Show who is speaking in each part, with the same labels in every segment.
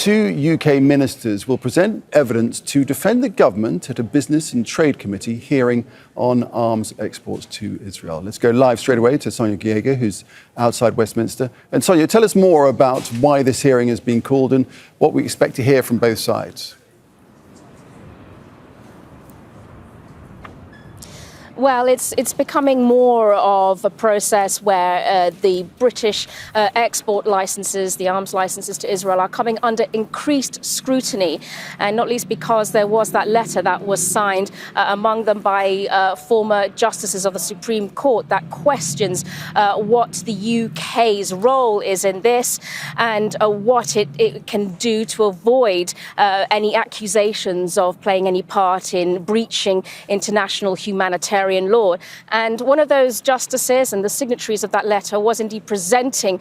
Speaker 1: two UK ministers will present evidence to defend the government at a Business and Trade Committee hearing on arms exports to Israel. Let's go live straight away to Sonia Galliego, who's outside Westminster. And Sonia, tell us more about why this hearing has been called and what we expect to hear from both sides.
Speaker 2: Well, it's becoming more of a process where the British export licenses, the arms licenses to Israel, are coming under increased scrutiny, and not least because there was that letter that was signed among them by former justices of the Supreme Court that questions what the UK's role is in this and what it can do to avoid any accusations of playing any part in breaching international humanitarian law. And one of those justices and the signatories of that letter was indeed presenting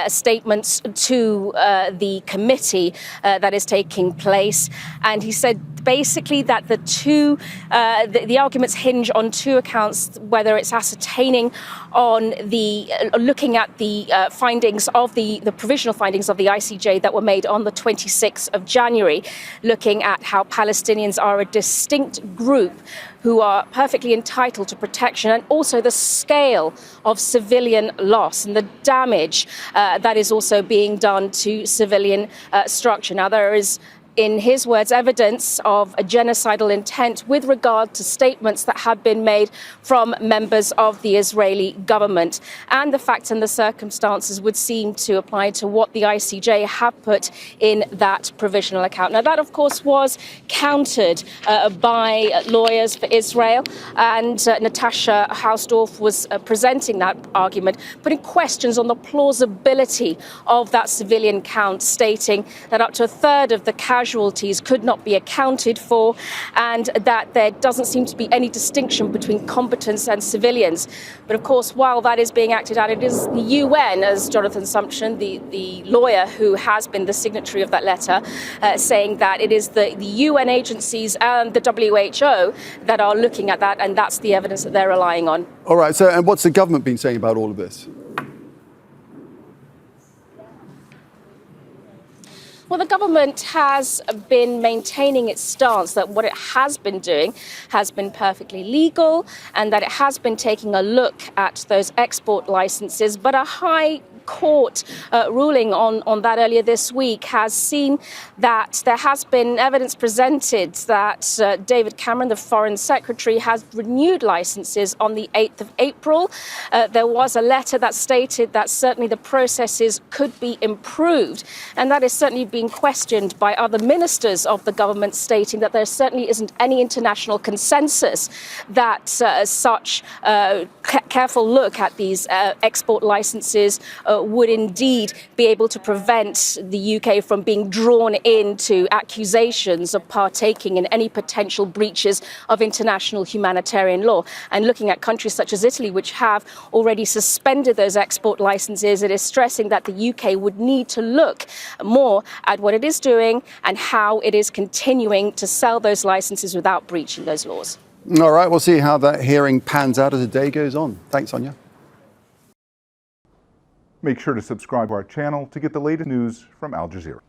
Speaker 2: statements to the committee that is taking place. And he said basically that the arguments hinge on two accounts, whether it's ascertaining on looking at the findings of the provisional findings of the ICJ that were made on the 26th of January, looking at how Palestinians are a distinct group who are perfectly entitled to protection, and also the scale of civilian loss and the damage that is also being done to civilian structure. Now, there is, in his words, evidence of a genocidal intent with regard to statements that have been made from members of the Israeli government. And the facts and the circumstances would seem to apply to what the ICJ have put in that provisional account. Now, that, of course, was countered by lawyers for Israel, and Natasha Hausdorff was presenting that argument, putting questions on the plausibility of that civilian count, stating that up to a third of the casualties could not be accounted for, and that there doesn't seem to be any distinction between combatants and civilians. But of course, while that is being acted out, it is the UN, as Jonathan Sumption, the lawyer who has been the signatory of that letter, saying that it is the UN agencies and the WHO that are looking at that, and that's the evidence that they're relying on.
Speaker 1: All right, so and what's the government been saying about all of this?
Speaker 2: Well, the government has been maintaining its stance that what it has been doing has been perfectly legal, and that it has been taking a look at those export licenses. But a high court ruling on that earlier this week has seen that there has been evidence presented that David Cameron, the Foreign Secretary, has renewed licenses on the 8th of April. There was a letter that stated that certainly the processes could be improved, and that is certainly being questioned by other ministers of the government, stating that there certainly isn't any international consensus that such careful look at these export licenses would indeed be able to prevent the UK from being drawn into accusations of partaking in any potential breaches of international humanitarian law. And looking at countries such as Italy, which have already suspended those export licenses, it is stressing that the UK would need to look more at what it is doing and how it is continuing to sell those licenses without breaching those laws.
Speaker 1: All right, we'll see how that hearing pans out as the day goes on. Thanks, Sonia.
Speaker 3: Make sure to subscribe to our channel to get the latest news from Al Jazeera.